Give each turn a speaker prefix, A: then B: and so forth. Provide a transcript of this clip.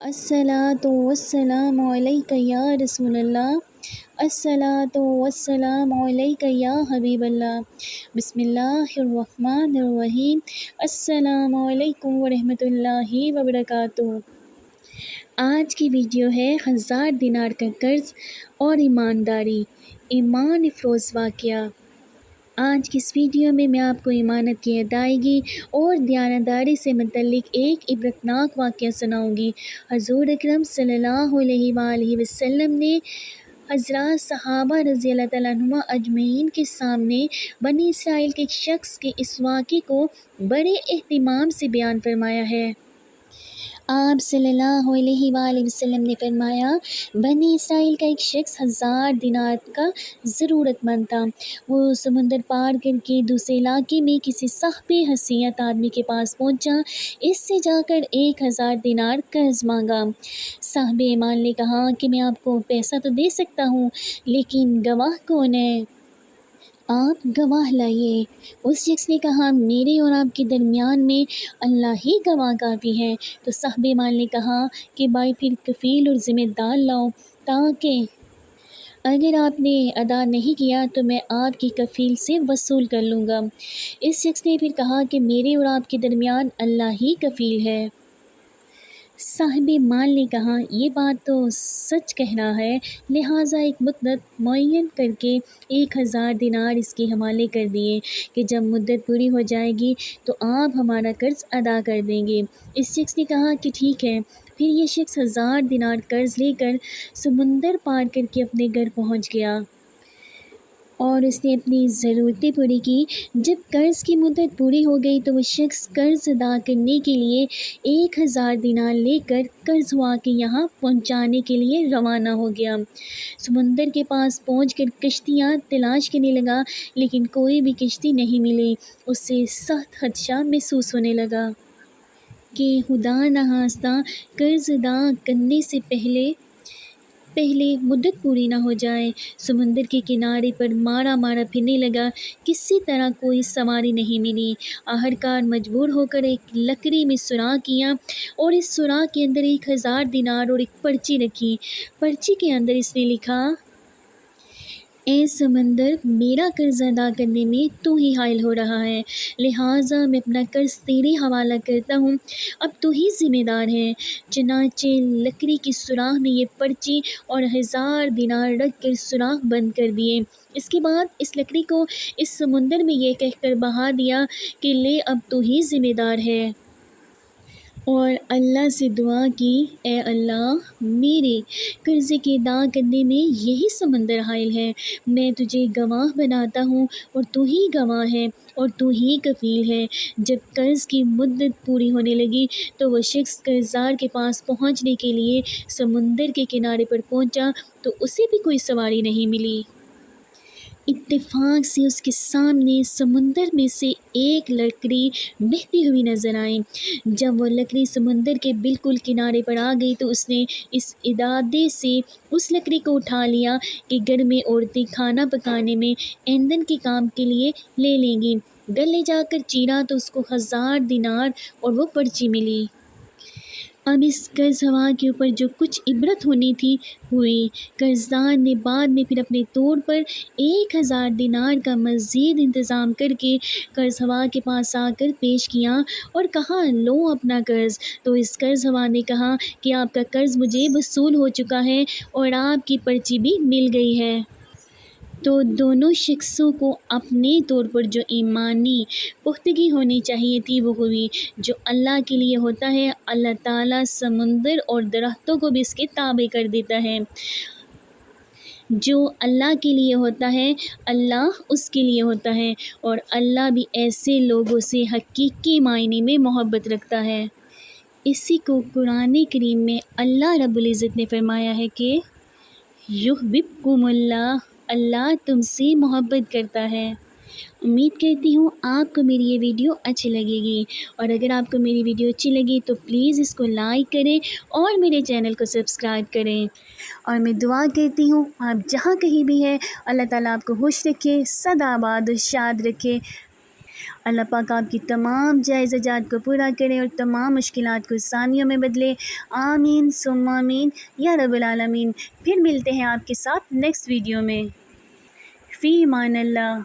A: الصلاۃ والسلام علیک یا رسول اللہ، الصلاۃ والسلام علیک یا حبیب اللہ۔ بسم اللہ الرحمن الرحیم۔ السلام علیکم ورحمۃ اللہ وبرکاتہ۔ آج کی ویڈیو ہے 1000 دینار کا قرض اور ایمانداری، ایمان افروز واقعہ۔ آج کی اس ویڈیو میں آپ کو امانت کی ادائیگی اور دیانتداری سے متعلق ایک عبرتناک واقعہ سناؤں گی۔ حضور اکرم صلی اللہ علیہ وآلہ وسلم نے حضرات صحابہ رضی اللہ تعالیٰ عنہم اجمعین کے سامنے بنی اسرائیل کے ایک شخص کے اس واقعے کو بڑے اہتمام سے بیان فرمایا ہے۔ آپ صلی اللہ علیہ وآلہ وسلم نے فرمایا، بنی اسرائیل کا ایک شخص 1000 دینار کا ضرورت مند تھا۔ وہ سمندر پار کر کے دوسرے علاقے میں کسی صاحب حیثیت آدمی کے پاس پہنچا، اس سے جا کر 1000 دینار قرض مانگا۔ صاحب ایمان نے کہا کہ میں آپ کو پیسہ تو دے سکتا ہوں، لیکن گواہ کون ہے؟ آپ گواہ لائیے۔ اس شخص نے کہا، میرے اور آپ کے درمیان میں اللہ ہی گواہ کافی ہے۔ تو صاحب مال نے کہا کہ بھائی پھر کفیل اور ذمہ دار لاؤ، تاکہ اگر آپ نے ادا نہیں کیا تو میں آپ کی کفیل سے وصول کر لوں گا۔ اس شخص نے پھر کہا کہ میرے اور آپ کے درمیان اللہ ہی کفیل ہے۔ صاحب مال نے کہا، یہ بات تو سچ کہہ رہا ہے، لہٰذا ایک مدت معین کر کے 1000 دینار اس کے حوالے کر دیے کہ جب مدت پوری ہو جائے گی تو آپ ہمارا قرض ادا کر دیں گے۔ اس شخص نے کہا کہ ٹھیک ہے۔ پھر یہ شخص 1000 دینار قرض لے کر سمندر پار کر کے اپنے گھر پہنچ گیا اور اس نے اپنی ضرورتیں پوری کی۔ جب قرض کی مدت پوری ہو گئی تو وہ شخص قرض ادا کرنے کے لیے 1000 دینار لے کر قرض ہوا کے یہاں پہنچانے کے لیے روانہ ہو گیا۔ سمندر کے پاس پہنچ کر کشتیاں تلاش کرنے لگا، لیکن کوئی بھی کشتی نہیں ملی۔ اسے سخت خدشہ محسوس ہونے لگا کہ خدا نخواستہ قرض ادا کرنے سے پہلے مدت پوری نہ ہو جائے۔ سمندر کے کنارے پر مارا پھرنے لگا، کسی طرح کوئی سواری نہیں ملی۔ آخرکار مجبور ہو کر ایک لکڑی میں سوراخ کیا اور اس سوراخ کے اندر 1000 دینار اور ایک پرچی رکھی۔ پرچی کے اندر اس نے لکھا، اے سمندر، میرا قرض ادا کرنے میں تو ہی حائل ہو رہا ہے، لہٰذا میں اپنا قرض تیرے حوالہ کرتا ہوں، اب تو ہی ذمہ دار ہے۔ چنانچہ لکڑی کی سوراخ میں یہ پرچی اور 1000 دینار رکھ کر سوراخ بند کر دیے۔ اس کے بعد اس لکڑی کو اس سمندر میں یہ کہہ کر بہا دیا کہ لے، اب تو ہی ذمہ دار ہے۔ اور اللہ سے دعا کی، اے اللہ، میرے قرضے کے ادا کرنے میں یہی سمندر حائل ہے، میں تجھے گواہ بناتا ہوں اور تو ہی گواہ ہے اور تو ہی کفیل ہے۔ جب قرض کی مدت پوری ہونے لگی تو وہ شخص قرضدار کے پاس پہنچنے کے لیے سمندر کے کنارے پر پہنچا تو اسے بھی کوئی سواری نہیں ملی۔ اتفاق سے اس کے سامنے سمندر میں سے ایک لکڑی بہتی ہوئی نظر آئی۔ جب وہ لکڑی سمندر کے بالکل کنارے پر آ گئی تو اس نے اس ارادے سے اس لکڑی کو اٹھا لیا کہ گھر میں عورتیں کھانا پکانے میں ایندھن کے کام کے لیے لے لیں گی۔ گھر لے جا کر چیرا تو اس کو 1000 دینار اور وہ پرچی ملی۔ اب اس قرض ہوا کے اوپر جو کچھ عبرت ہونی تھی ہوئی۔ قرضدار نے بعد میں پھر اپنے طور پر 1000 دینار کا مزید انتظام کر کے قرض ہوا کے پاس آ کر پیش کیا اور کہا، لو اپنا قرض۔ تو اس قرض ہوا نے کہا کہ آپ کا قرض مجھے وصول ہو چکا ہے اور آپ کی پرچی بھی مل گئی ہے۔ تو دونوں شخصوں کو اپنے طور پر جو ایمانی پختگی ہونی چاہیے تھی وہ ہوئی۔ جو اللہ کے لیے ہوتا ہے، اللہ تعالیٰ سمندر اور درختوں کو بھی اس کے تابع کر دیتا ہے۔ جو اللہ کے لیے ہوتا ہے، اللہ اس کے لیے ہوتا ہے، اور اللہ بھی ایسے لوگوں سے حقیقی معنی میں محبت رکھتا ہے۔ اسی کو قرآن کریم میں اللہ رب العزت نے فرمایا ہے کہ یحببکم اللہ، اللہ تم سے محبت کرتا ہے۔ امید کرتی ہوں آپ کو میری یہ ویڈیو اچھی لگے گی، اور اگر آپ کو میری ویڈیو اچھی لگی تو پلیز اس کو لائک کریں اور میرے چینل کو سبسکرائب کریں۔ اور میں دعا کرتی ہوں آپ جہاں کہیں بھی ہیں، اللہ تعالیٰ آپ کو خوش رکھے، سدا آباد و شاد رکھے۔ اللہ پاک آپ کی تمام جائز حاجات کو پورا کرے اور تمام مشکلات کو آسانیوں میں بدلے، آمین ثم آمین یا رب العالمین۔ پھر ملتے ہیں آپ کے ساتھ نیکسٹ ویڈیو میں۔ فی امان اللہ۔